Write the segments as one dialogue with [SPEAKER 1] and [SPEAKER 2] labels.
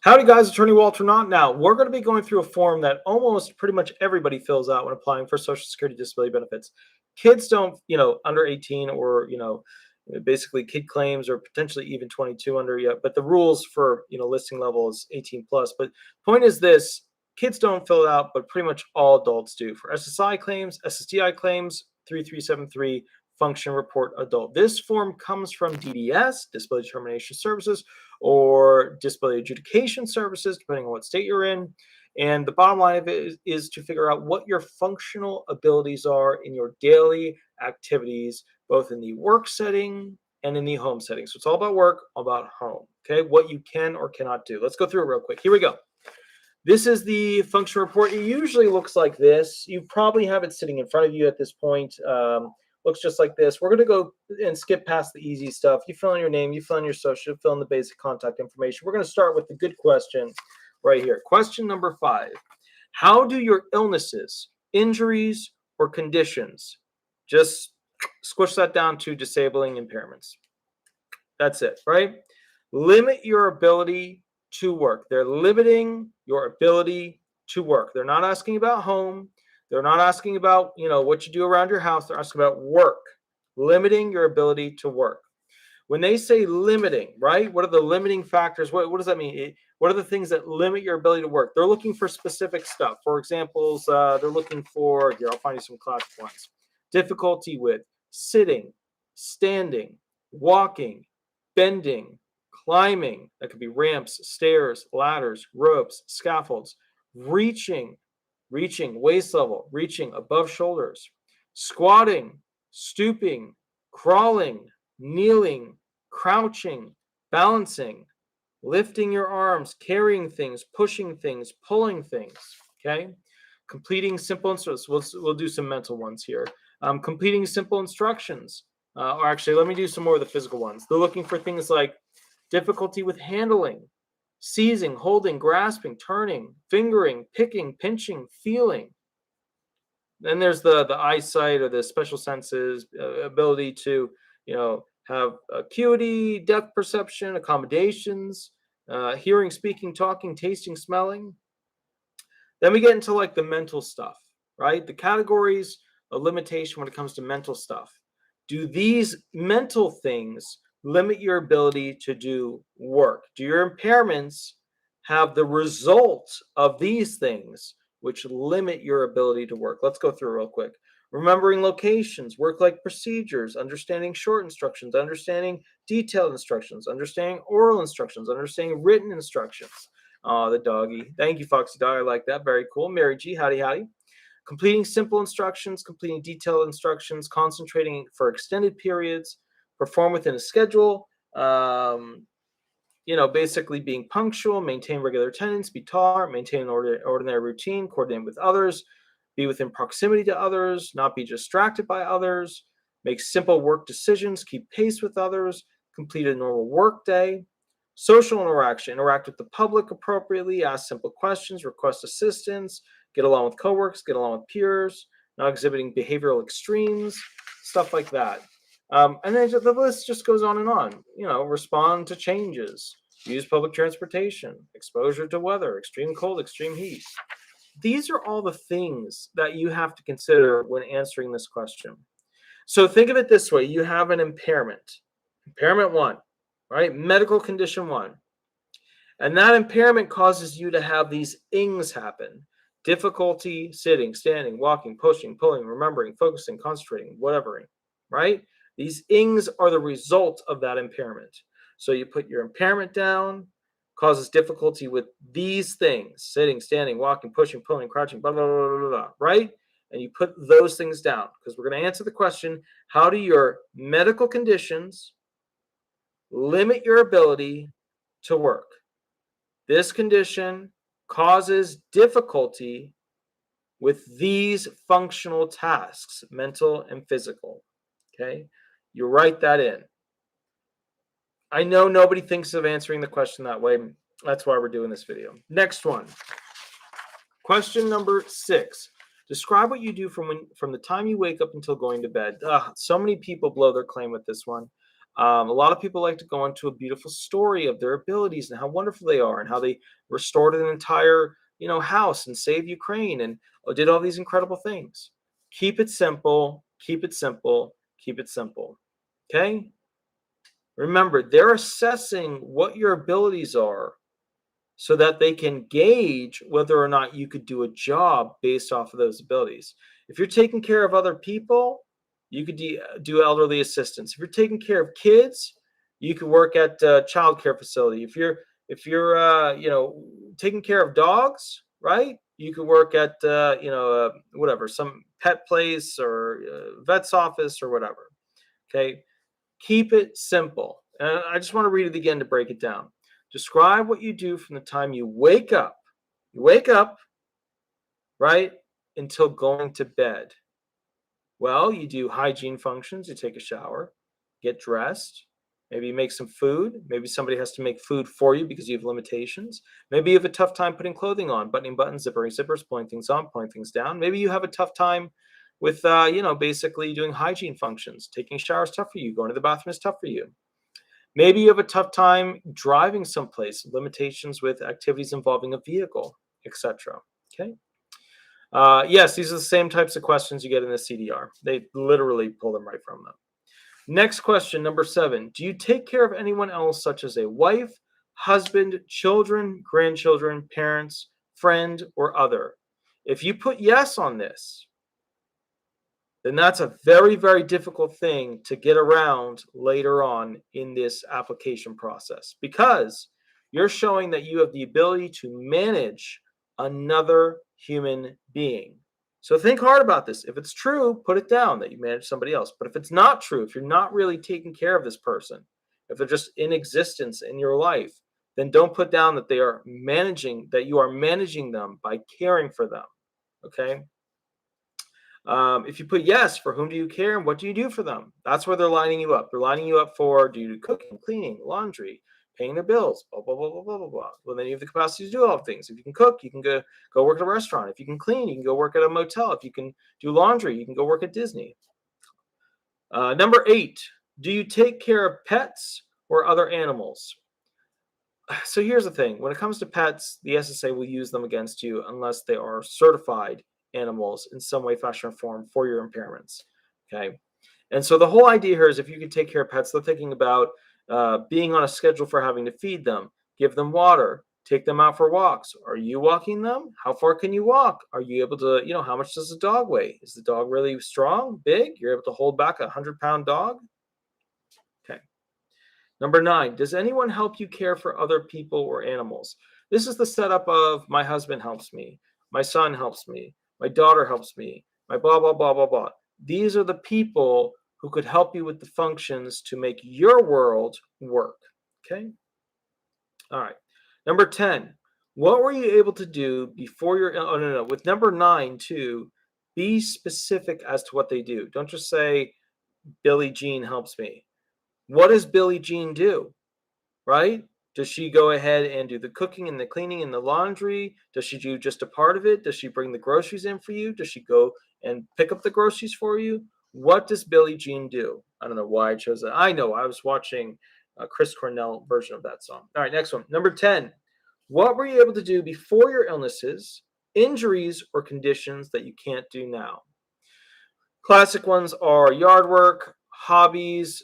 [SPEAKER 1] Howdy, guys. Attorney Walter Hnot. Now, we're going to be going through a form that almost pretty much everybody fills out when applying for Social Security disability benefits. Kids don't, under 18 or, basically kid claims or potentially even 22 under yet. But the rules for, listing level is 18 plus. But point is this, kids don't fill it out, but pretty much all adults do. For SSI claims, SSDI claims, 3373, function report adult. This form comes from DDS, Disability Determination Services, or disability adjudication services, depending on what state you're in. And the bottom line of it is to figure out what your functional abilities are in your daily activities, both in the work setting and in the home setting. So it's all about work, all about home, okay? What you can or cannot do. Let's go through it real quick. Here we go. This is the function report. It usually looks like this. You probably have it sitting in front of you at this point. Looks just like this. We're going to go and skip past the easy stuff. You fill in your name, you fill in your social, you fill in the basic contact information. We're going to start with the good question right here. Question number 5. How do your illnesses, injuries, or conditions, just squish that down to disabling impairments? That's it, right? Limit your ability to work. They're limiting your ability to work. They're not asking about home. They're not asking about, what you do around your house. They're asking about work, limiting your ability to work. When they say limiting, right, what are the limiting factors? What does that mean? What are the things that limit your ability to work? They're looking for specific stuff. For examples, they're looking for, here, I'll find you some classic ones. Difficulty with sitting, standing, walking, bending, climbing. That could be ramps, stairs, ladders, ropes, scaffolds, reaching waist level, reaching above shoulders, squatting, stooping, crawling, kneeling, crouching, balancing, lifting your arms, carrying things, pushing things, pulling things, okay? Completing simple instructions. We'll do some mental ones here. Completing simple instructions. Or actually, let me do some more of the physical ones. They're looking for things like difficulty with handling, seizing, holding, grasping, turning, fingering, picking, pinching, feeling. Then there's the eyesight or the special senses, ability to, have acuity, depth perception, accommodations, hearing, speaking, talking, tasting, smelling. Then we get into like the mental stuff, right? The categories of limitation when it comes to mental stuff. Do these mental things limit your ability to do work? Do your impairments have the result of these things which limit your ability to work? Let's go through real quick. Remembering locations, work-like procedures, understanding short instructions, understanding detailed instructions, understanding oral instructions, understanding written instructions. Oh, the doggy. Thank you, Foxy Dog. I like that. Very cool. Mary G, howdy, howdy. Completing simple instructions, completing detailed instructions, concentrating for extended periods, perform within a schedule, basically being punctual, maintain regular attendance, be taught, maintain an ordinary routine, coordinate with others, be within proximity to others, not be distracted by others, make simple work decisions, keep pace with others, complete a normal work day. Social interaction, interact with the public appropriately, ask simple questions, request assistance, get along with coworkers, get along with peers, not exhibiting behavioral extremes, stuff like that. And then the list just goes on and on. Respond to changes, use public transportation, exposure to weather, extreme cold, extreme heat. These are all the things that you have to consider when answering this question. So think of it this way. You have an impairment. Impairment 1, right? Medical condition 1. And that impairment causes you to have these ings happen. Difficulty sitting, standing, walking, pushing, pulling, remembering, focusing, concentrating, whatever, right? These ings are the result of that impairment. So you put your impairment down, causes difficulty with these things, sitting, standing, walking, pushing, pulling, crouching, blah, blah, blah, blah, blah, right? And you put those things down because we're going to answer the question, how do your medical conditions limit your ability to work? This condition causes difficulty with these functional tasks, mental and physical, okay? You write that in. I know nobody thinks of answering the question that way. That's why we're doing this video. Next one. Question number 6. Describe what you do from the time you wake up until going to bed. So many people blow their claim with this one. A lot of people like to go into a beautiful story of their abilities and how wonderful they are and how they restored an entire, house and saved Ukraine and did all these incredible things. Keep it simple. Keep it simple. Keep it simple. Okay. Remember, they're assessing what your abilities are so that they can gauge whether or not you could do a job based off of those abilities. If you're taking care of other people, you could do elderly assistance. If you're taking care of kids, you could work at a child care facility. If you're taking care of dogs, right? You could work at whatever, some pet place or vet's office or whatever. Okay, keep it simple. And I just want to read it again to break it down. Describe what you do from the time you wake up. You wake up, right, until going to bed. Well, you do hygiene functions. You take a shower, get dressed. Maybe you make some food. Maybe somebody has to make food for you because you have limitations. Maybe you have a tough time putting clothing on, buttoning buttons, zippering zippers, pulling things on, pulling things down. Maybe you have a tough time with, basically doing hygiene functions. Taking showers tough for you. Going to the bathroom is tough for you. Maybe you have a tough time driving someplace, limitations with activities involving a vehicle, etc. Okay. Yes, these are the same types of questions you get in the CDR. They literally pull them right from them. Next question, number 7. Do you take care of anyone else, such as a wife, husband, children, grandchildren, parents, friend, or other? If you put yes on this, then that's a very, very difficult thing to get around later on in this application process because you're showing that you have the ability to manage another human being. So think hard about this. If it's true, put it down that you manage somebody else. But if it's not true, if you're not really taking care of this person, if they're just in existence in your life, then don't put down that you are managing them by caring for them. Okay. If you put yes, for whom do you care and what do you do for them? That's where they're lining you up. They're lining you up for, do you do cooking, cleaning, laundry, paying their bills, blah, blah, blah, blah, blah, blah, blah. Well, then you have the capacity to do all things. If you can cook, you can go work at a restaurant. If you can clean, you can go work at a motel. If you can do laundry, you can go work at Disney. Number 8, do you take care of pets or other animals? So here's the thing. When it comes to pets, the SSA will use them against you unless they are certified animals in some way, fashion, or form for your impairments. Okay. And so the whole idea here is if you can take care of pets, they're thinking about being on a schedule for having to feed them, give them water, take them out for walks. Are you walking them? How far can you walk? Are you able to, how much does the dog weigh? Is the dog really strong, big? You're able to hold back a 100-pound dog? Okay. Number 9, does anyone help you care for other people or animals? This is the setup of my husband helps me, my son helps me, my daughter helps me, my blah, blah, blah, blah, blah. These are the people who could help you with the functions to make your world work. Okay? All right. Number 10, what were you able to do before your, oh, no, with number 9 too, be specific as to what they do. Don't just say, Billie Jean helps me. What does Billie Jean do? Right? Does she go ahead and do the cooking and the cleaning and the laundry? Does she do just a part of it? Does she bring the groceries in for you? Does she go and pick up the groceries for you? What does Billie Jean do? I don't know why I chose that. I know I was watching a Chris Cornell version of that song. All right, next one. Number 10. What were you able to do before your illnesses, injuries, or conditions that you can't do now? Classic ones are yard work, hobbies,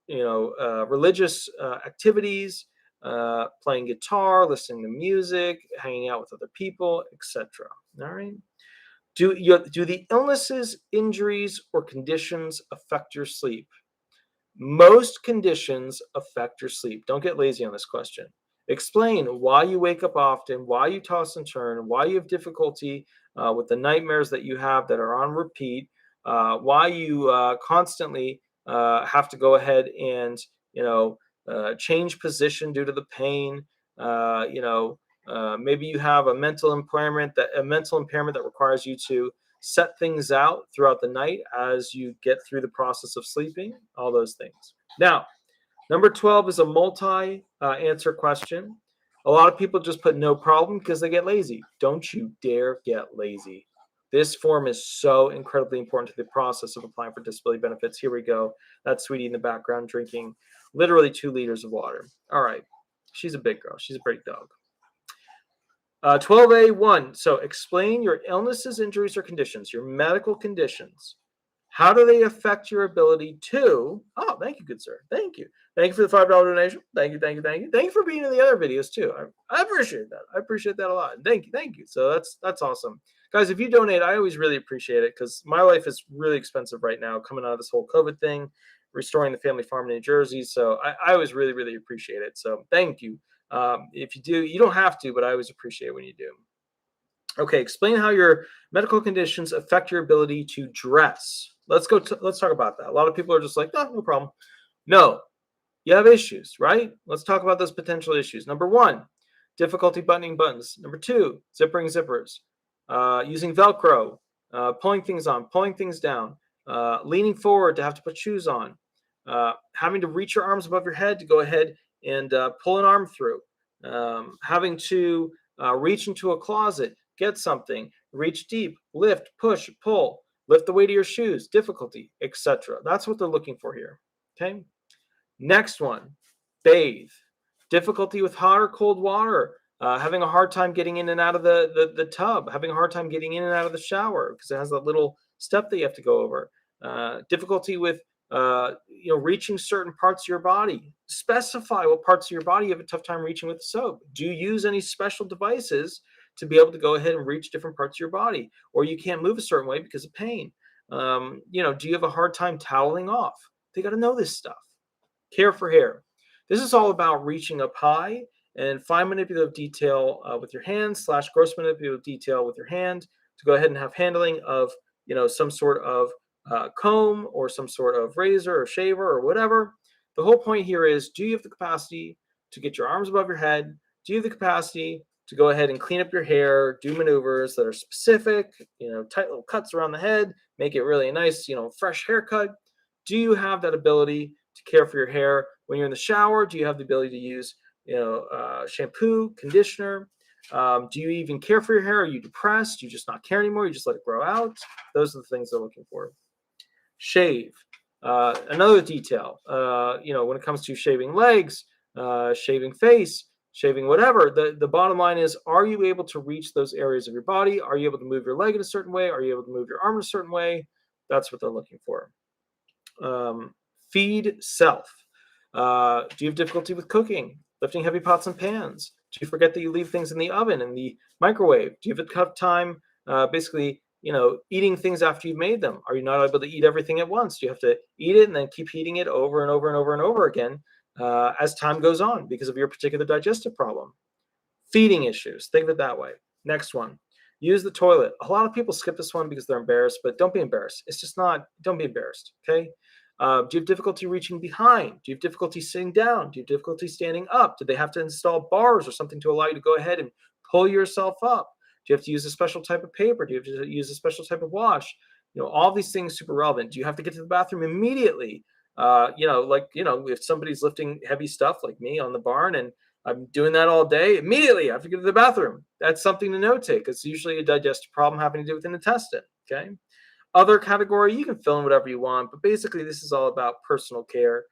[SPEAKER 1] religious activities, playing guitar, listening to music, hanging out with other people, etc. All right. Do the illnesses, injuries, or conditions affect your sleep? Most conditions affect your sleep. Don't get lazy on this question. Explain why you wake up often, why you toss and turn, why you have difficulty with the nightmares that you have that are on repeat, why you constantly have to go ahead and change position due to the pain. Maybe you have a mental impairment that requires you to set things out throughout the night as you get through the process of sleeping, all those things. Now, number 12 is a multi-answer question. A lot of people just put no problem because they get lazy. Don't you dare get lazy. This form is so incredibly important to the process of applying for disability benefits. Here we go. That's Sweetie in the background drinking literally 2 liters of water. All right. She's a big girl. She's a big dog. 12A1. So explain your illnesses, injuries, or conditions, your medical conditions. How do they affect your ability to? Oh, thank you, good sir. Thank you. Thank you for the $5 donation. Thank you, thank you, thank you. Thank you for being in the other videos too. I appreciate that. I appreciate that a lot. Thank you, thank you. So that's awesome. Guys, if you donate, I always really appreciate it because my life is really expensive right now coming out of this whole COVID thing, restoring the family farm in New Jersey. So I always really, really appreciate it. So thank you. If you do, you don't have to, but I always appreciate when you do. Okay, explain how your medical conditions affect your ability to dress. Let's talk about that. A lot of people are just like, oh, no problem. No, you have issues, right? Let's talk about those potential issues. Number 1, difficulty buttoning buttons. Number 2, zippering zippers, using Velcro, pulling things on, pulling things down, leaning forward to have to put shoes on, having to reach your arms above your head to go ahead and pull an arm through, having to reach into a closet, get something, reach deep, lift, push, pull, lift the weight of your shoes, difficulty, etc. That's what they're looking for here. Okay. Next one, bathe. Difficulty with hot or cold water, having a hard time getting in and out of the tub, having a hard time getting in and out of the shower because it has that little step that you have to go over. Difficulty with reaching certain parts of your body. Specify what parts of your body you have a tough time reaching with the soap. Do you use any special devices to be able to go ahead and reach different parts of your body, or you can't move a certain way because of pain? Do you have a hard time toweling off? They got to know this stuff. Care for hair. This is all about reaching up high and fine manipulative detail with your hand / gross manipulative detail with your hand to go ahead and have handling of some sort of comb or some sort of razor or shaver or whatever. The whole point here is, do you have the capacity to get your arms above your head? Do you have the capacity to go ahead and clean up your hair, do maneuvers that are specific, tight little cuts around the head, make it really nice, fresh haircut? Do you have that ability to care for your hair when you're in the shower? Do you have the ability to use, shampoo, conditioner? Do you even care for your hair? Are you depressed? Do you just not care anymore? You just let it grow out? Those are the things they're looking for. Shave. Another detail, when it comes to shaving legs, shaving face, shaving whatever, the bottom line is, are you able to reach those areas of your body? Are you able to move your leg in a certain way? Are you able to move your arm in a certain way? That's what they're looking for. Feed self. Do you have difficulty with cooking, lifting heavy pots and pans? Do you forget that you leave things in the oven and the microwave? Do you have a tough time eating things after you've made them? Are you not able to eat everything at once? Do you have to eat it and then keep eating it over and over and over and over again as time goes on because of your particular digestive problem? Feeding issues. Think of it that way. Next one. Use the toilet. A lot of people skip this one because they're embarrassed, but don't be embarrassed. It's just not, don't be embarrassed, okay? Do you have difficulty reaching behind? Do you have difficulty sitting down? Do you have difficulty standing up? Do they have to install bars or something to allow you to go ahead and pull yourself up? Do you have to use a special type of paper? Do you have to use a special type of wash? All these things super relevant. Do you have to get to the bathroom immediately? If somebody's lifting heavy stuff like me on the barn and I'm doing that all day, immediately I have to get to the bathroom. That's something to notate. It's usually a digestive problem having to do with an intestine, okay? Other category, you can fill in whatever you want, but basically this is all about personal care,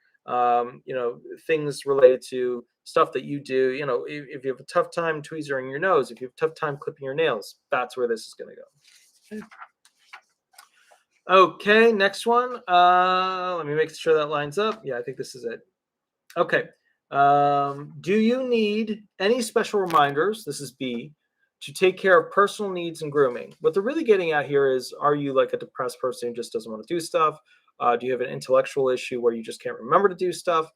[SPEAKER 1] things related to stuff that you do. If you have a tough time tweezering your nose, if you have a tough time clipping your nails, that's where this is going to go. Okay, next one. Let me make sure that lines up. Yeah, I think this is it. Okay. Do you need any special reminders? This is B. To take care of personal needs and grooming. What they're really getting at here is, are you like a depressed person who just doesn't want to do stuff? Do you have an intellectual issue where you just can't remember to do stuff?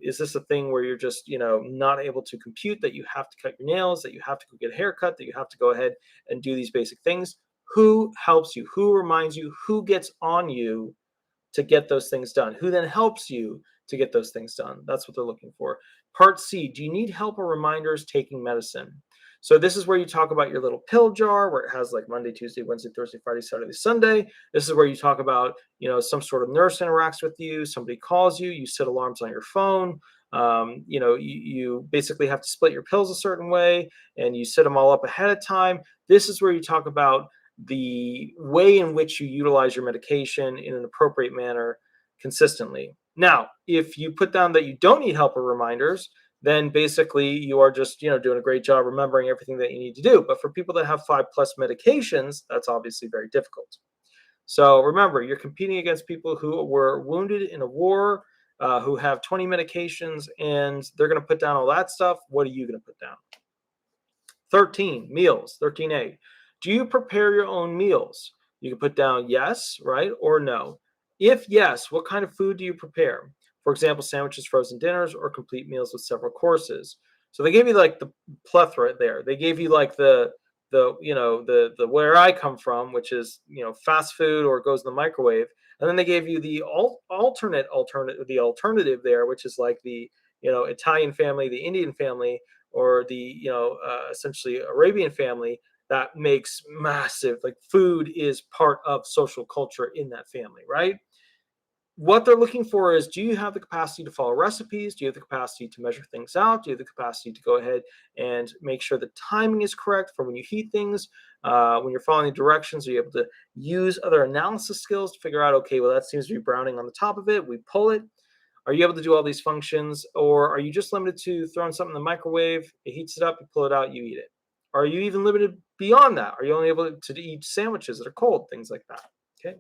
[SPEAKER 1] Is this a thing where you're just, not able to compute that you have to cut your nails, that you have to go get a haircut, that you have to go ahead and do these basic things? Who helps you? Who reminds you? Who gets on you to get those things done? Who then helps you to get those things done? That's what they're looking for. Part C, do you need help or reminders taking medicine? So this is where you talk about your little pill jar where it has like Monday, Tuesday, Wednesday, Thursday, Friday, Saturday, Sunday. This is where you talk about, some sort of nurse interacts with you, somebody calls you, you set alarms on your phone. You basically have to split your pills a certain way and you set them all up ahead of time. This is where you talk about the way in which you utilize your medication in an appropriate manner consistently. Now, if you put down that you don't need help or reminders, then basically you are just, doing a great job remembering everything that you need to do. But for people that have 5+ medications, that's obviously very difficult. So remember, you're competing against people who were wounded in a war, who have 20 medications, and they're going to put down all that stuff. What are you going to put down? 13, meals, 13A. Do you prepare your own meals? You can put down yes, right, or no. If yes, what kind of food do you prepare? For example, sandwiches, frozen dinners, or complete meals with several courses. So they gave you like the plethora there. They gave you like the where I come from, which is fast food or goes in the microwave, and then they gave you the alternative there, which is like the Italian family, the Indian family, or the essentially Arabian family that makes massive, like, food is part of social culture in that family, right? What they're looking for is, do you have the capacity to follow recipes? Do you have the capacity to measure things out? Do you have the capacity to go ahead and make sure the timing is correct for when you heat things? When you're following the directions, are you able to use other analysis skills to figure out, okay, well, that seems to be browning on the top of it. We pull it. Are you able to do all these functions, or are you just limited to throwing something in the microwave, it heats it up, you pull it out, you eat it? Are you even limited beyond that? Are you only able to eat sandwiches that are cold, things like that? Okay.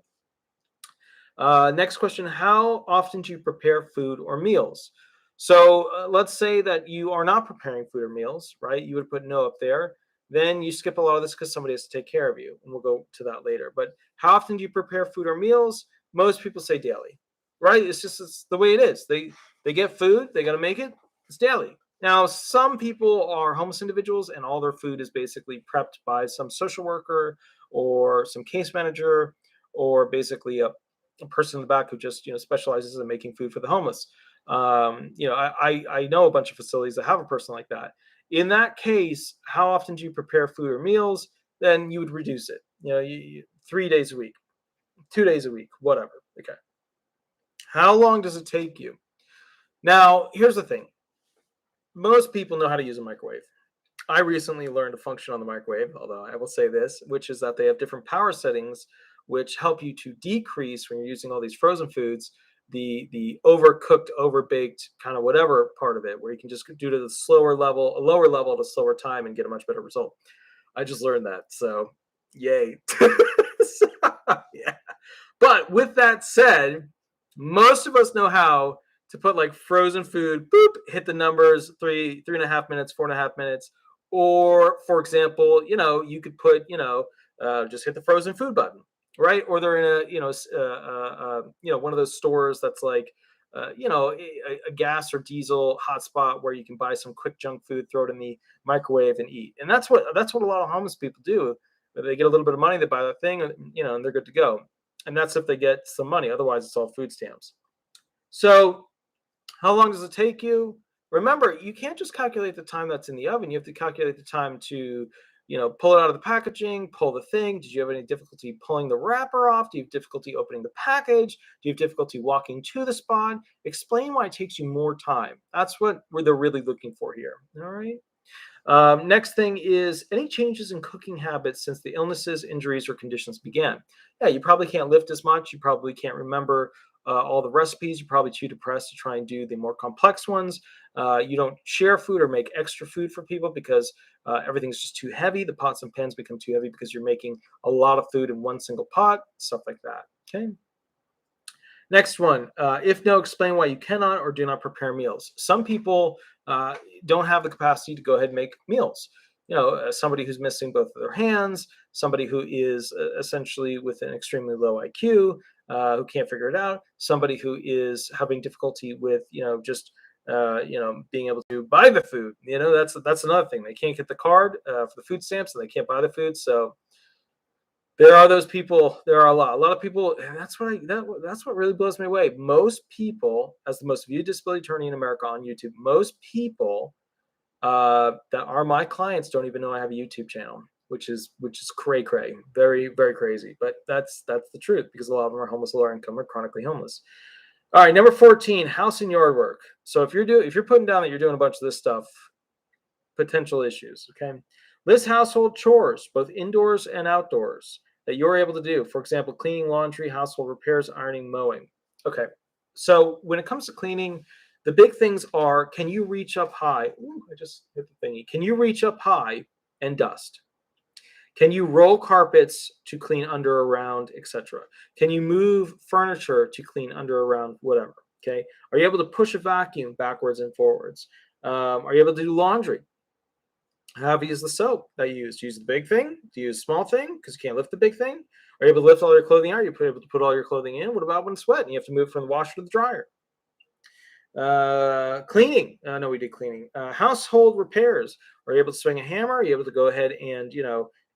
[SPEAKER 1] Next question, how often do you prepare food or meals? So let's say that you are not preparing food or meals, right? You would put no up there. Then you skip a lot of this because somebody has to take care of you. And we'll go to that later. But how often do you prepare food or meals? Most people say daily, right? It's the way it is. They get food, they got to make it. It's daily. Now, some people are homeless individuals and all their food is basically prepped by some social worker or some case manager, or basically a person in the back who just specializes in making food for the homeless. I know a bunch of facilities that have a person like that. In that case, how often do you prepare food or meals? Then you would reduce it. 3 days a week, 2 days a week, whatever. Okay. How long does it take you? Now, here's the thing. Most people know how to use a microwave. I recently learned a function on the microwave, although I will say this, which is that they have different power settings which help you to decrease, when you're using all these frozen foods, the overcooked, overbaked kind of whatever part of it, where you can just do to the slower level, a lower level at a slower time and get a much better result. I just learned that, so yay. So, yeah. But with that said, most of us know how to put like frozen food, boop, hit the numbers, 3.5 minutes, 4.5 minutes. Or, for example, you could put, just hit the frozen food button, right? Or they're in one of those stores that's like, a gas or diesel hotspot where you can buy some quick junk food, throw it in the microwave and eat. And that's what a lot of homeless people do. They get a little bit of money, they buy that thing, and they're good to go. And that's if they get some money. Otherwise, it's all food stamps. So how long does it take you? Remember, you can't just calculate the time that's in the oven. You have to calculate the time to, pull it out of the packaging, pull the thing. Did you have any difficulty pulling the wrapper off? Do you have difficulty opening the package? Do you have difficulty walking to the spot? Explain why it takes you more time. That's what they're really looking for here. All right. Next thing is, any changes in cooking habits since the illnesses, injuries, or conditions began? Yeah, you probably can't lift as much. You probably can't remember all the recipes. You're probably too depressed to try and do the more complex ones. You don't share food or make extra food for people because everything's just too heavy. The pots and pans become too heavy because you're making a lot of food in one single pot, stuff like that. Okay. Next one, if no, explain why you cannot or do not prepare meals. Some people don't have the capacity to go ahead and make meals. Somebody who's missing both of their hands, somebody who is essentially with an extremely low IQ, who can't figure it out, somebody who is having difficulty with, just being able to buy the food. That's another thing. They can't get the card for the food stamps, and they can't buy the food. So there are those people. There are a lot of people, and that's what really blows me away. Most people, as the most viewed disability attorney in America on YouTube, most people that are my clients don't even know I have a YouTube channel, which is cray cray, very very crazy. But that's the truth, because a lot of them are homeless, lower income, or chronically homeless. All right, number 14, house and yard work. So if you're putting down that you're doing a bunch of this stuff, potential issues. Okay, list household chores, both indoors and outdoors. that you're able to do. For example, cleaning, laundry, household repairs, ironing, mowing. Okay. So when it comes to cleaning, the big things are, can you reach up high? Ooh, I just hit the thingy. Can you reach up high and dust? Can you roll carpets to clean under, around, etc.? Can you move furniture to clean under, around, whatever? Okay. Are you able to push a vacuum backwards and forwards? Are you able to do laundry? How heavy is the soap that you use? Do you use the big thing? Do you use the small thing because you can't lift the big thing? Are you able to lift all your clothing out? Are you able to put all your clothing in? What about when it's wet and you have to move from the washer to the dryer? Cleaning. No, we did cleaning. Household repairs. Are you able to swing a hammer? Are you able to go ahead and,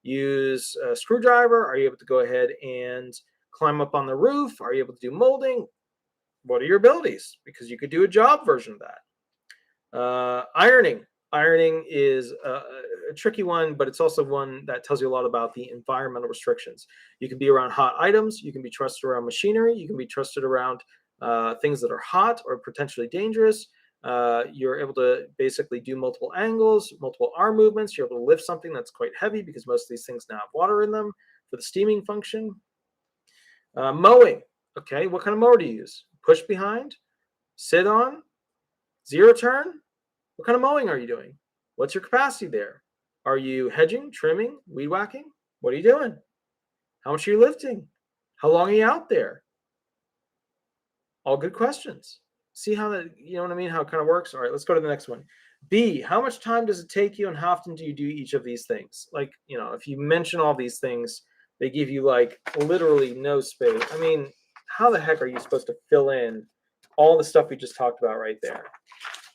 [SPEAKER 1] use a screwdriver? Are you able to go ahead and climb up on the roof? Are you able to do molding? What are your abilities? Because you could do a job version of that. Ironing. Ironing is a tricky one, but it's also one that tells you a lot about the environmental restrictions. You can be around hot items. You can be trusted around machinery. You can be trusted around things that are hot or potentially dangerous. You're able to basically do multiple angles, multiple arm movements. You're able to lift something that's quite heavy because most of these things now have water in them for the steaming function. Mowing. Okay, what kind of mower do you use? Push behind? Sit on? Zero turn? What kind of mowing are you doing? What's your capacity there? Are you hedging, trimming, weed whacking? What are you doing? How much are you lifting? How long are you out there? All good questions. See how that, you know what I mean? How it kind of works? All right, let's go to the next one. B, how much time does it take you and how often do you do each of these things? Like, if you mention all these things, they give you like literally no space. I mean, how the heck are you supposed to fill in all the stuff we just talked about right there?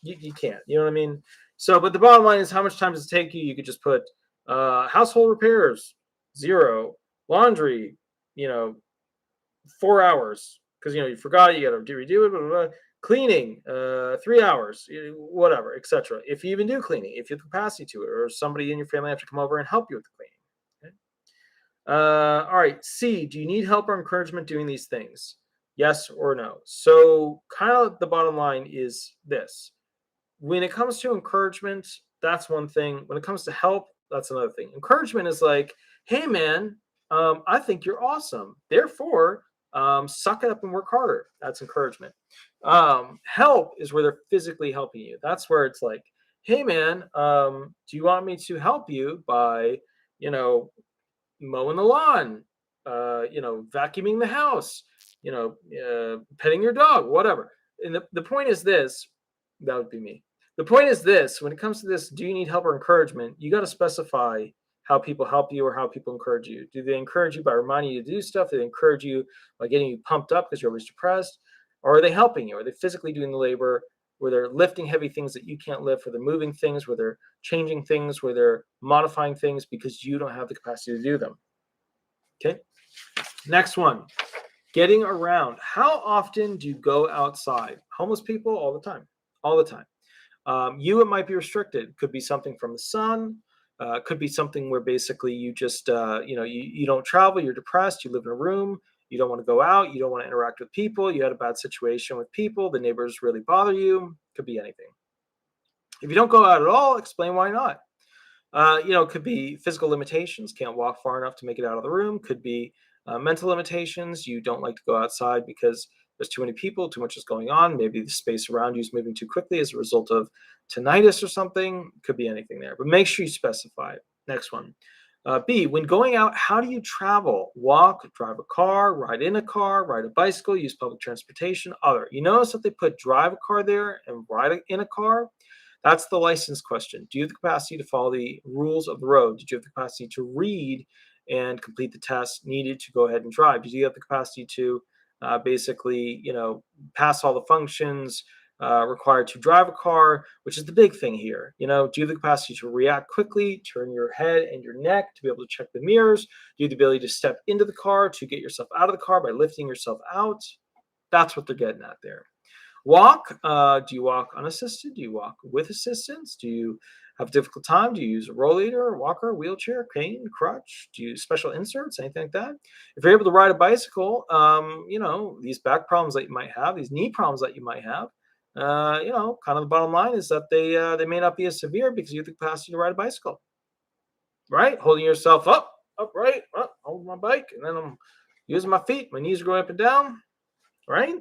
[SPEAKER 1] You can't, you know what I mean? So, but the bottom line is how much time does it take you? You could just put household repairs, 0, laundry, 4 hours, because, you forgot it, you got to redo it, blah, blah, blah. Cleaning, 3 hours, whatever, etc. If you even do cleaning, if you have the capacity to it, or somebody in your family have to come over and help you with the cleaning. Okay? All right, C, do you need help or encouragement doing these things? Yes or no? So kind of the bottom line is this. When it comes to encouragement, that's one thing. When it comes to help, that's another thing. Encouragement is like, hey, man, I think you're awesome. Therefore, suck it up and work harder. That's encouragement. Help is where they're physically helping you. That's where it's like, hey, man, do you want me to help you by, mowing the lawn, vacuuming the house, petting your dog, whatever. And the point is this, that would be me. The point is this, when it comes to this, do you need help or encouragement? You got to specify how people help you or how people encourage you. Do they encourage you by reminding you to do stuff? Do they encourage you by getting you pumped up because you're always depressed? Or are they helping you? Are they physically doing the labor where they're lifting heavy things that you can't lift, where they're moving things, where they're changing things, where they're modifying things because you don't have the capacity to do them? Okay. Next one, getting around. How often do you go outside? Homeless people, all the time, all the time. It might be restricted. Could be something from the sun. Could be something where basically you just, you don't travel, you're depressed, you live in a room, you don't want to go out, you don't want to interact with people, you had a bad situation with people, the neighbors really bother you. Could be anything. If you don't go out at all, explain why not. It could be physical limitations, can't walk far enough to make it out of the room. Could be mental limitations. You don't like to go outside because there's too many people, too much is going on. Maybe the space around you is moving too quickly as a result of tinnitus or something. Could be anything there, but make sure you specify it. Next one. B, when going out, how do you travel? Walk, drive a car, ride in a car, ride a bicycle, use public transportation, other. You notice that they put drive a car there and ride in a car? That's the license question. Do you have the capacity to follow the rules of the road? Did you have the capacity to read and complete the test needed to go ahead and drive? Did you have the capacity to basically, pass all the functions required to drive a car, which is the big thing here? Do you have the capacity to react quickly, turn your head and your neck to be able to check the mirrors? Do you have the ability to step into the car, to get yourself out of the car by lifting yourself out? That's what they're getting at there. Walk. Do you walk unassisted? Do you walk with assistance? Do you have a difficult time? Do you use a rollator, walker, wheelchair, cane, crutch? Do you use special inserts, anything like that? If you're able to ride a bicycle, these back problems that you might have, these knee problems that you might have, kind of the bottom line is that they may not be as severe because you have the capacity to ride a bicycle, right? Holding yourself up, upright, hold my bike, and then I'm using my feet. My knees are going up and down, right?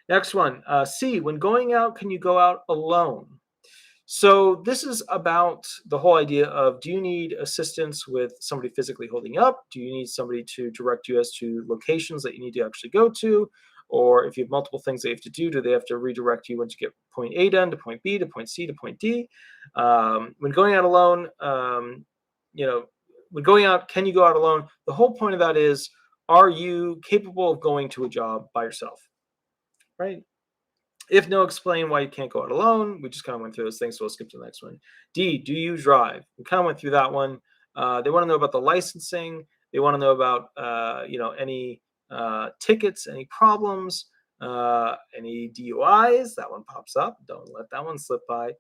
[SPEAKER 1] Next one, C, when going out, can you go out alone? So this is about the whole idea of, do you need assistance with somebody physically holding you up? Do you need somebody to direct you as to locations that you need to actually go to? Or if you have multiple things they have to do they have to redirect you when to get point A done to point B to point C to point D? When going out alone, you know, when going out, can you go out alone? The whole point of that is, are you capable of going to a job by yourself, right? If no, explain why you can't go out alone. We just kind of went through those things, so we'll skip to the next one. D, do you drive? We kind of went through that one. They want to know about the licensing. They want to know about any tickets, any problems, any DUIs. That one pops up. Don't let that one slip by.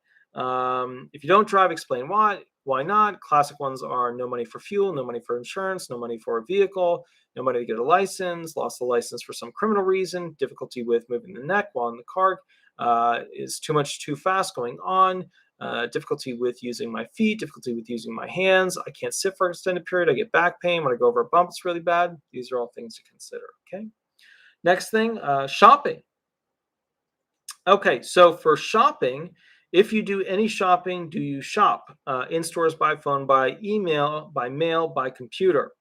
[SPEAKER 1] If you don't drive, explain why. Why not? Classic ones are no money for fuel, no money for insurance, no money for a vehicle, no money to get a license, lost the license for some criminal reason, difficulty with moving the neck while in the car, is too much too fast going on, difficulty with using my feet, difficulty with using my hands, I can't sit for an extended period, I get back pain when I go over a bump, it's really bad. These are all things to consider, okay? Next thing, shopping. Okay, so for shopping, if you do any shopping, do you shop in stores, by phone, by email, by mail, by computer?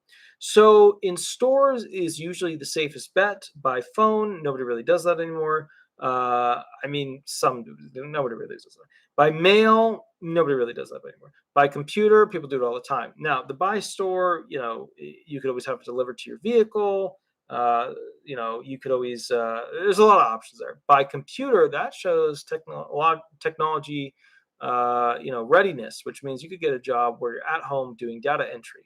[SPEAKER 1] So in stores is usually the safest bet. By phone, nobody really does that anymore. I mean, some do. Nobody really does that. By mail, nobody really does that anymore. By computer, people do it all the time. Now, the by store, you could always have it delivered to your vehicle. You could always there's a lot of options there. By computer, that shows a lot of technology readiness, which means you could get a job where you're at home doing data entry.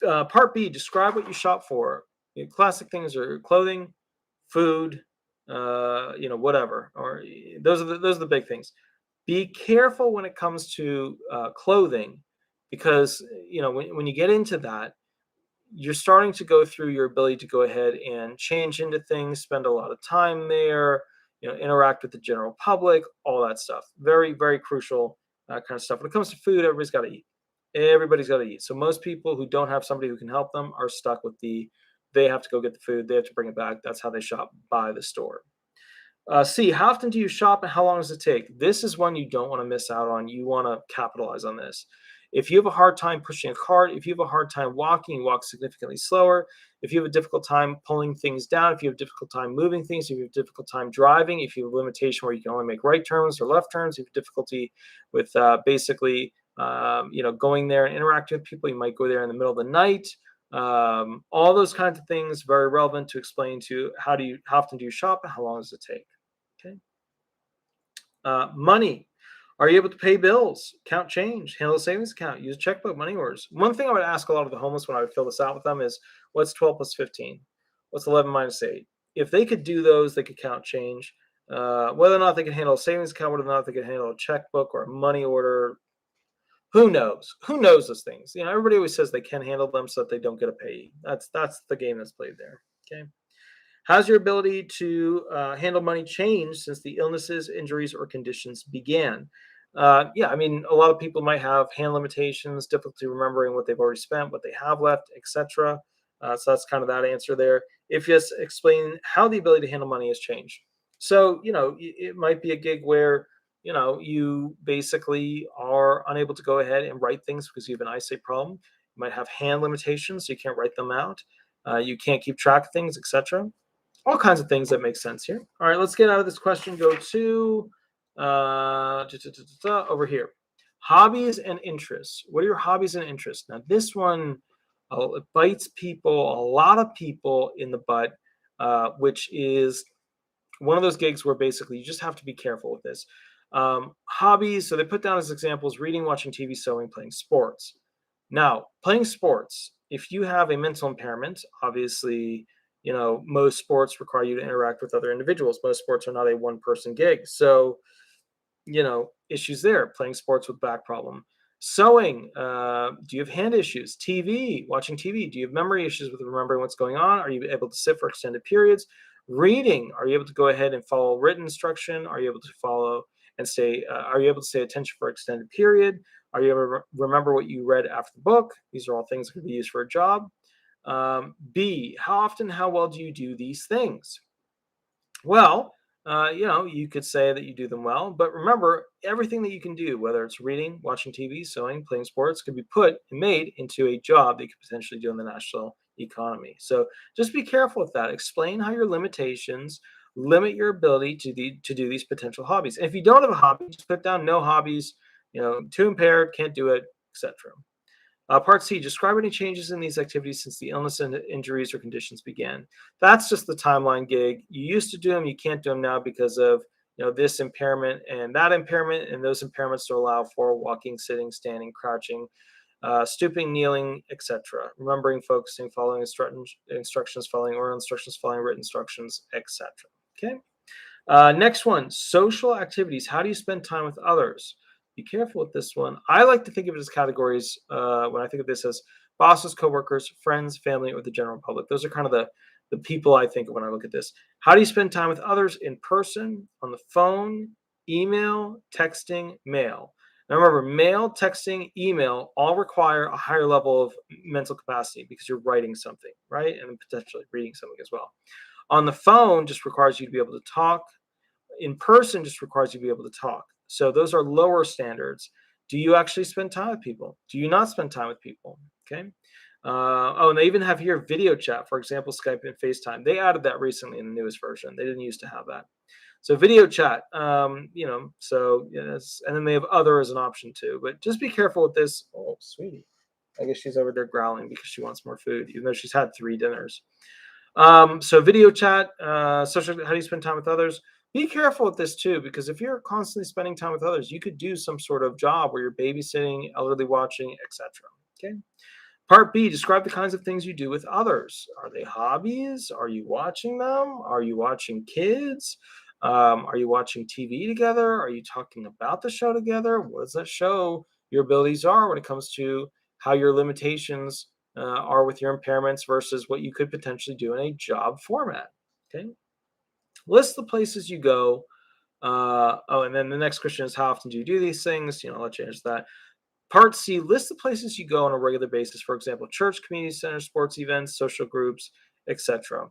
[SPEAKER 1] Part B, describe what you shop for. Classic things are clothing, food, whatever, or those are the big things. Be careful when it comes to clothing, because when you get into that, you're starting to go through your ability to go ahead and change into things, spend a lot of time there, interact with the general public, all that stuff. Very, very crucial kind of stuff. When it comes to food, everybody's got to eat. Everybody's got to eat. So most people who don't have somebody who can help them are stuck with they have to go get the food. They have to bring it back. That's how they shop by the store. C, how often do you shop and how long does it take? This is one you don't want to miss out on. You want to capitalize on this. If you have a hard time pushing a cart, if you have a hard time walking, you walk significantly slower. If you have a difficult time pulling things down, if you have a difficult time moving things, if you have a difficult time driving, if you have a limitation where you can only make right turns or left turns, if you have difficulty with going there and interacting with people, you might go there in the middle of the night. All those kinds of things, very relevant to explain to how often do you shop and how long does it take? Okay. Money. Are you able to pay bills, count change, handle a savings account, use a checkbook, money orders? One thing I would ask a lot of the homeless when I would fill this out with them is, what's 12 plus 15? What's 11 minus 8? If they could do those, they could count change. Whether or not they can handle a savings account, whether or not they can handle a checkbook or a money order, who knows? Who knows those things? Everybody always says they can handle them so that they don't get a payee. That's the game that's played there. Okay. How's your ability to handle money changed since the illnesses, injuries, or conditions began? A lot of people might have hand limitations, difficulty remembering what they've already spent, what they have left, etc. So that's kind of that answer there. If you just explain how the ability to handle money has changed. So, it might be a gig where, you basically are unable to go ahead and write things because you have an eyesight problem. You might have hand limitations, so you can't write them out. You can't keep track of things, etc. All kinds of things that make sense here. All right, let's get out of this question. Go to over here. Hobbies and interests. What are your hobbies and interests? Now, this one, it bites people, a lot of people in the butt, which is one of those gigs where basically you just have to be careful with this. Hobbies, so they put down as examples, reading, watching TV, sewing, playing sports. Now, playing sports, if you have a mental impairment, obviously, most sports require you to interact with other individuals. Most sports are not a one-person gig. So, issues there, playing sports with back problem. Sewing, do you have hand issues? TV, watching TV, do you have memory issues with remembering what's going on? Are you able to sit for extended periods? Reading, are you able to go ahead and follow written instruction? Are you able to follow and are you able to stay attention for extended period? Are you ever remember what you read after the book? These are all things that could be used for a job. B, how often, how well do you do these things? Well, you could say that you do them well, but remember, everything that you can do, whether it's reading, watching TV, sewing, playing sports, could be put and made into a job that you could potentially do in the national economy. So just be careful with that. Explain how your limitations limit your ability to do these potential hobbies. And if you don't have a hobby, just put down no hobbies, too impaired, can't do it, etc. Part C, describe any changes in these activities since the illness and injuries or conditions began. That's just the timeline gig. You used to do them, you can't do them now because of this impairment and that impairment, and those impairments to allow for walking, sitting, standing, crouching, stooping, kneeling, etc. Remembering, focusing, following instructions, following oral instructions, following written instructions, etc. Okay. Next one, social activities. How do you spend time with others? Be careful with this one. I like to think of it as categories when I think of this as bosses, coworkers, friends, family, or the general public. Those are kind of the people I think of when I look at this. How do you spend time with others in person, on the phone, email, texting, mail? Now remember, mail, texting, email all require a higher level of mental capacity because you're writing something, right? And potentially reading something as well. On the phone just requires you to be able to talk. In person just requires you to be able to talk. So those are lower standards. Do you actually spend time with people? Do you not spend time with people? Okay. And they even have here video chat, for example, Skype and FaceTime. They added that recently in the newest version. They didn't used to have that. So video chat, so yes, and then they have other as an option too. But just be careful with this. Oh, sweetie. I guess she's over there growling because she wants more food, even though she's had 3 dinners. So video chat, social, how do you spend time with others? Be careful with this too, because if you're constantly spending time with others, you could do some sort of job where you're babysitting, elderly watching, etc. Okay. Part B, describe the kinds of things you do with others. Are they hobbies? Are you watching them? Are you watching kids? Are you watching TV together? Are you talking about the show together? What does that show your abilities are when it comes to how your limitations are with your impairments versus what you could potentially do in a job format? Okay. List the places you go. And then the next question is, how often do you do these things? I'll let you answer that. Part C, list the places you go on a regular basis. For example, church, community centers, sports events, social groups, etc.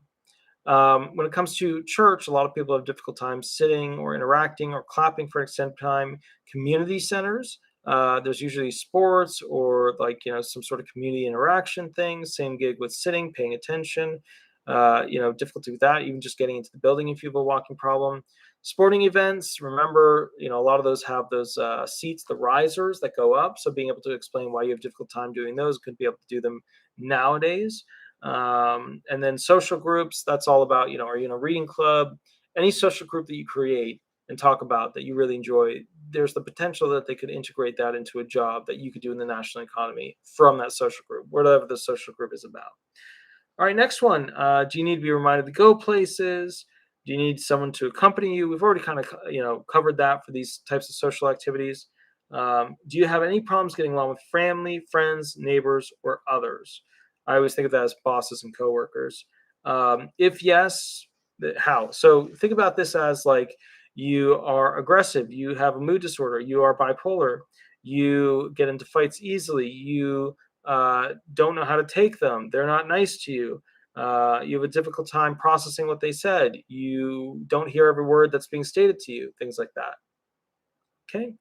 [SPEAKER 1] When it comes to church, a lot of people have difficult time sitting or interacting or clapping for extended time. Community centers, there's usually sports or some sort of community interaction thing. Same gig with sitting, paying attention. Difficulty with that, even just getting into the building if you have a walking problem. Sporting events, remember, a lot of those have those seats, the risers that go up. So being able to explain why you have difficult time doing those, could be able to do them nowadays. And then social groups, that's all about, are you in a reading club? Any social group that you create and talk about that you really enjoy, there's the potential that they could integrate that into a job that you could do in the national economy from that social group, whatever the social group is about. All right, next one. Do you need to be reminded to go places? Do you need someone to accompany you? We've already kind of, covered that for these types of social activities. Do you have any problems getting along with family, friends, neighbors, or others? I always think of that as bosses and coworkers. If yes, how? So think about this as like you are aggressive, you have a mood disorder, you are bipolar, you get into fights easily, you don't know how to take them, they're not nice to you. You have a difficult time processing what they said. You don't hear every word that's being stated to you, things like that. Okay.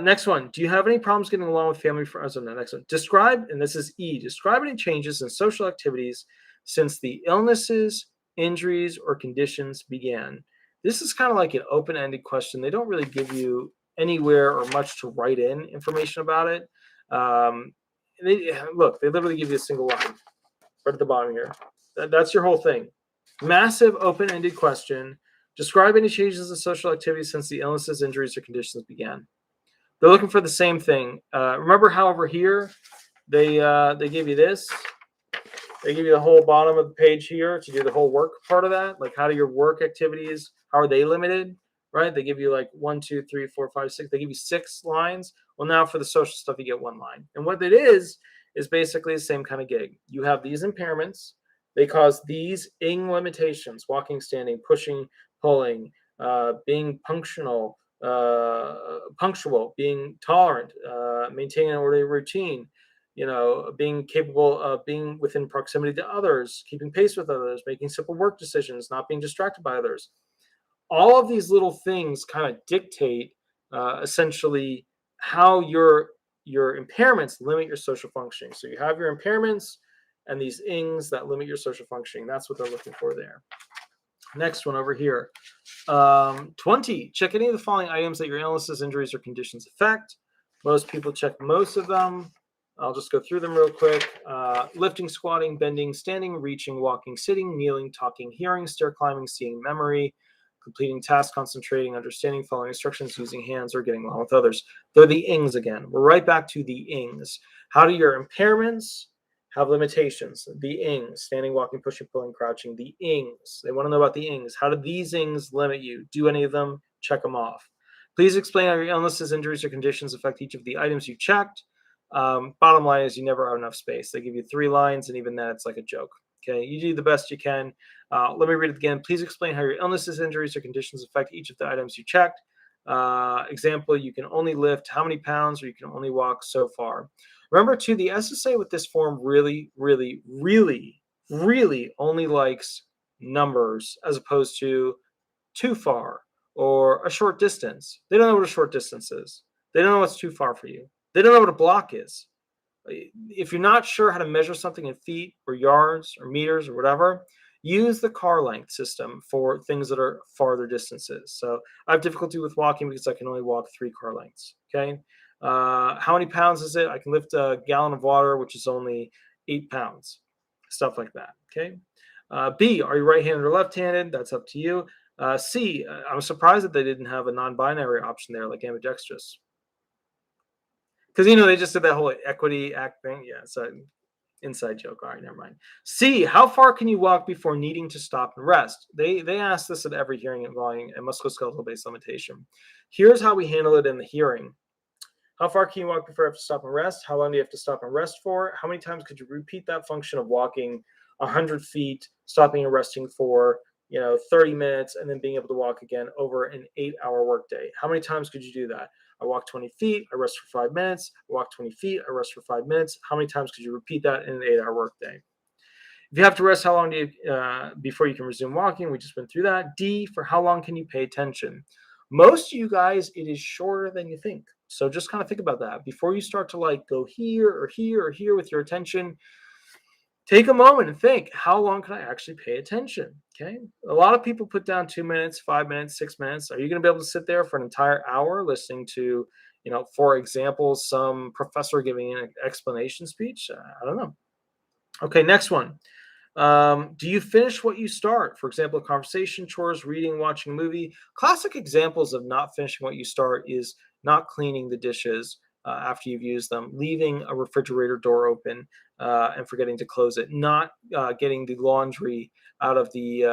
[SPEAKER 1] Next one. Do you have any problems getting along with family friends? Oh, no, next one. Describe, and this is E, describe any changes in social activities since the illnesses, injuries, or conditions began. This is kind of like an open-ended question. They don't really give you anywhere or much to write in information about it. They literally give you a single line right at the bottom here. That's your whole thing. Massive open-ended question. Describe any changes in social activities since the illnesses, injuries, or conditions began. They're looking for the same thing. Remember how over here they give you this? They give you the whole bottom of the page here to do the whole work part of that. Like, how do your work activities, how are they limited? Right? They give you like 1, 2, 3, 4, 5, 6. They give you 6 lines. Well, now for the social stuff, you get 1 line. And what it is basically the same kind of gig. You have these impairments. They cause these ing limitations: walking, standing, pushing, pulling, being functional, punctual, being tolerant, maintaining an orderly routine, being capable of being within proximity to others, keeping pace with others, making simple work decisions, not being distracted by others. All of these little things kind of dictate essentially how your impairments limit your social functioning. So you have your impairments and these ings that limit your social functioning. That's what they're looking for there. Next one over here. 20, check any of the following items that your illnesses, injuries, or conditions affect. Most people check most of them. I'll just go through them real quick. Lifting, squatting, bending, standing, reaching, walking, sitting, kneeling, talking, hearing, stair climbing, seeing, memory, completing tasks, concentrating, understanding, following instructions, using hands, or getting along with others. They're the ings again. We're right back to the ings. How do your impairments have limitations? The ings, standing, walking, pushing, pulling, crouching, the ings. They want to know about the ings. How do these ings limit you? Do any of them? Check them off. Please explain how your illnesses, injuries, or conditions affect each of the items you checked. Bottom line is you never have enough space. They give you 3 lines, and even then it's like a joke. Okay, you do the best you can. Let me read it again. Please explain how your illnesses, injuries, or conditions affect each of the items you checked. Example, you can only lift how many pounds, or you can only walk so far. Remember, too, the SSA with this form really, really, really, really only likes numbers as opposed to too far or a short distance. They don't know what a short distance is. They don't know what's too far for you. They don't know what a block is. If you're not sure how to measure something in feet or yards or meters or whatever, use the car length system for things that are farther distances. So I have difficulty with walking because I can only walk 3 car lengths. Okay. How many pounds is it? I can lift a gallon of water, which is only 8 pounds. Stuff like that. Okay. B, are you right-handed or left-handed? That's up to you. C, I'm surprised that they didn't have a non-binary option there, like ambidextrous. Because they just did that whole equity act thing. Yeah, so inside joke. All right, never mind. C, how far can you walk before needing to stop and rest? They ask this at every hearing involving a musculoskeletal-based limitation. Here's how we handle it in the hearing. How far can you walk before you have to stop and rest? How long do you have to stop and rest for? How many times could you repeat that function of walking 100 feet, stopping and resting for 30 minutes, and then being able to walk again over an 8-hour workday? How many times could you do that? I walk 20 feet, I rest for 5 minutes. I walk 20 feet, I rest for 5 minutes. How many times could you repeat that in an 8-hour workday? If you have to rest, how long do you before you can resume walking? We just went through that. D, for how long can you pay attention? Most of you guys, it is shorter than you think. So just kind of think about that. Before you start to go here or here or here with your attention, take a moment and think, how long can I actually pay attention? Okay. A lot of people put down 2 minutes, 5 minutes, 6 minutes. Are you going to be able to sit there for an entire hour listening to, for example, some professor giving an explanation speech? I don't know. Okay. Next one. Do you finish what you start? For example, conversation, chores, reading, watching a movie. Classic examples of not finishing what you start is not cleaning the dishes after you've used them, leaving a refrigerator door open and forgetting to close it, not getting the laundry out of the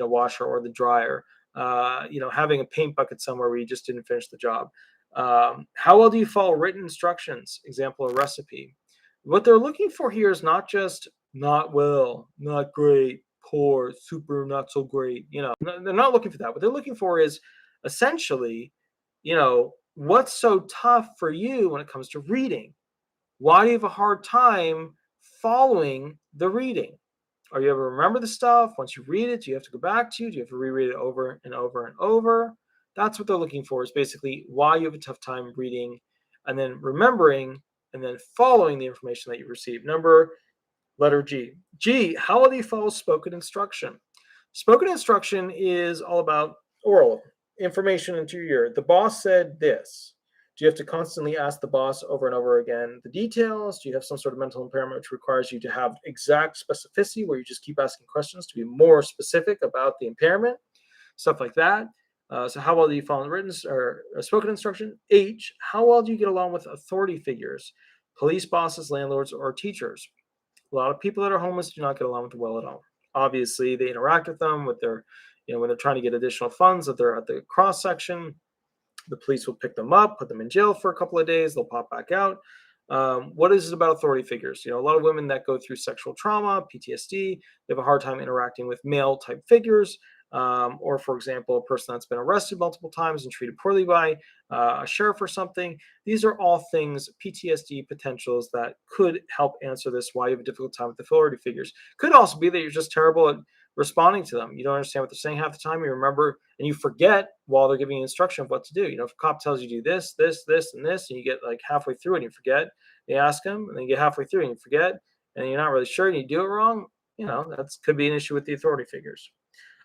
[SPEAKER 1] washer or the dryer, having a paint bucket somewhere where you just didn't finish the job. How well do you follow written instructions? Example, a recipe. What they're looking for here is not just not well, not great, poor, super, not so great. They're not looking for that. What they're looking for is essentially, what's so tough for you when it comes to reading? Why do you have a hard time following the reading? Are you ever remember the stuff? Once you read it, do you have to go back to? Do you have to reread it over and over and over? That's what they're looking for, is basically why you have a tough time reading and then remembering and then following the information that you receive. Letter G. G, how will you follow spoken instruction? Spoken instruction is all about oral information into your ear. The boss said this. Do you have to constantly ask the boss over and over again the details? Do you have some sort of mental impairment which requires you to have exact specificity where you just keep asking questions to be more specific about the impairment? Stuff like that. So how well do you follow written or spoken instruction? H, how well do you get along with authority figures, police bosses, landlords, or teachers? A lot of people that are homeless do not get along with well at all. Obviously, they interact with them with their, when they're trying to get additional funds, that they're at the cross section. The police will pick them up, put them in jail for a couple of days. They'll pop back out. What is it about authority figures? A lot of women that go through sexual trauma, PTSD, they have a hard time interacting with male type figures. or for example, a person that's been arrested multiple times and treated poorly by a sheriff or something. These are all things, PTSD potentials that could help answer this, why you have a difficult time with the authority figures. Could also be that you're just terrible at responding to them. You don't understand what they're saying half the time. You remember and you forget while they're giving you instruction of what to do. If a cop tells you do this, this, this, and this, and you get like halfway through and you forget, you ask them, and then you get halfway through and you forget, and you're not really sure and you do it wrong, that could be an issue with the authority figures.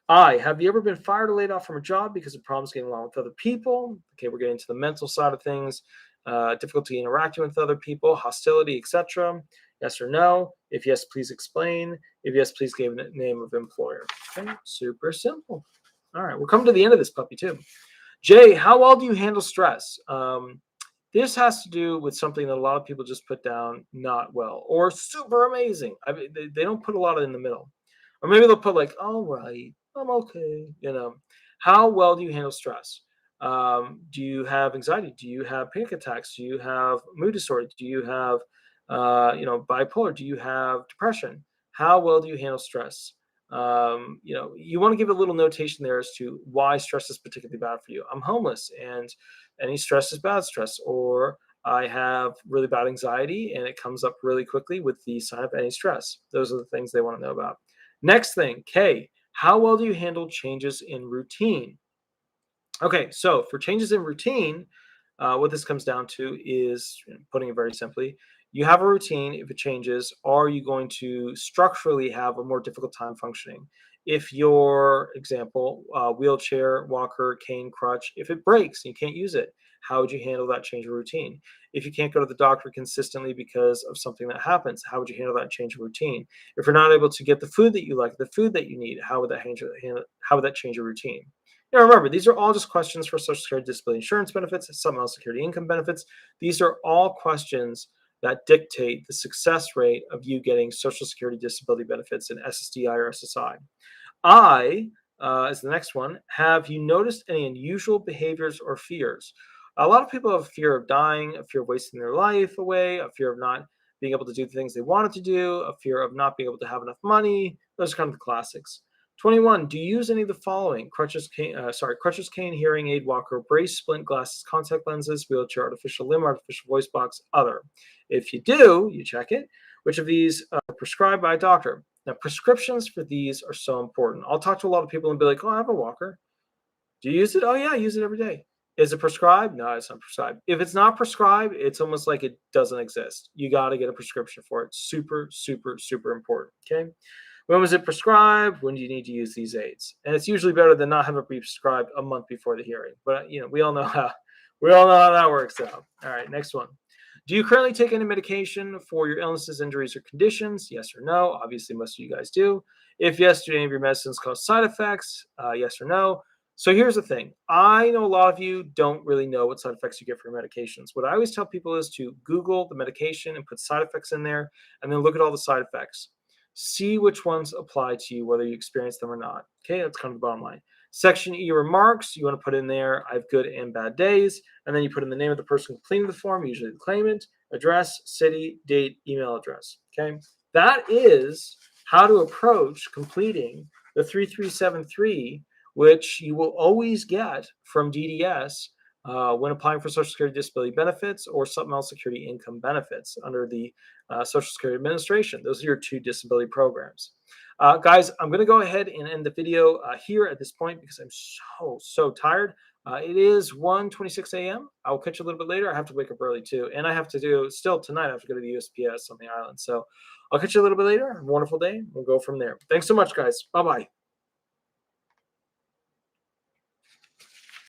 [SPEAKER 1] Have you ever been fired or laid off from a job because of problems getting along with other people? Okay, we're getting to the mental side of things, difficulty interacting with other people, hostility, etc. Yes or no? If yes, please explain. If yes, please give a name of employer. Okay, super simple. All right, we're coming to the end of this puppy too. Jay, how well do you handle stress? This has to do with something that a lot of people just put down not well or super amazing. I mean, they don't put a lot in the middle. Or maybe they'll put like, all right, I'm okay. How well do you handle stress? Do you have anxiety? Do you have panic attacks? Do you have mood disorder? Do you have, bipolar? Do you have depression? How well do you handle stress? You want to give a little notation there as to why stress is particularly bad for you. I'm homeless and any stress is bad stress, or I have really bad anxiety and it comes up really quickly with the sign of any stress. Those are the things they want to know about. Next thing, K, how well do you handle changes in routine? Okay, so for changes in routine, what this comes down to is, putting it very simply, you have a routine. If it changes, are you going to structurally have a more difficult time functioning? If your example, wheelchair, walker, cane, crutch, if it breaks and you can't use it, how would you handle that change of routine? If you can't go to the doctor consistently because of something that happens, how would you handle that change of routine? If you're not able to get the food that you like, the food that you need, how would that change your routine? Remember, these are all just questions for Social Security disability insurance benefits, supplemental security income benefits. These are all questions that dictate the success rate of you getting Social Security disability benefits in SSDI or SSI. Is the next one. Have you noticed any unusual behaviors or fears? A lot of people have a fear of dying, a fear of wasting their life away, a fear of not being able to do the things they wanted to do, a fear of not being able to have enough money. Those are kind of the classics. 21. Do you use any of the following? Crutches, cane, hearing aid, walker, brace, splint, glasses, contact lenses, wheelchair, artificial limb, artificial voice box, other. If you do, you check it. Which of these are prescribed by a doctor? Now, prescriptions for these are so important. I'll talk to a lot of people and be like, oh, I have a walker. Do you use it? Oh, yeah, I use it every day. Is it prescribed? No, it's not prescribed. If it's not prescribed, it's almost like it doesn't exist. You got to get a prescription for it. Super, super, super important. Okay. When was it prescribed? When do you need to use these aids? And it's usually better than not have it be prescribed a month before the hearing. But we all know how that works out. All right, next one. Do you currently take any medication for your illnesses, injuries, or conditions? Yes or no? Obviously, most of you guys do. If yes, do any of your medicines cause side effects? Yes or no? So here's the thing. I know a lot of you don't really know what side effects you get from your medications. What I always tell people is to Google the medication and put side effects in there, and then look at all the side effects. See which ones apply to you, whether you experience them or not. Okay, that's kind of the bottom line. Section E remarks, you want to put in there, I have good and bad days. And then you put in the name of the person completing the form, usually the claimant, address, city, date, email address. Okay, that is how to approach completing the 3373, which you will always get from DDS when applying for Social Security disability benefits or supplemental security income benefits under the Social Security Administration. Those are your two disability programs. Guys, I'm going to go ahead and end the video here at this point because I'm so tired. It is 1:26 a.m. I will catch you a little bit later. I have to wake up early too. And I have to do, still tonight, I have to go to the USPS on the island. So I'll catch you a little bit later. Have a wonderful day. We'll go from there. Thanks so much, guys. Bye-bye.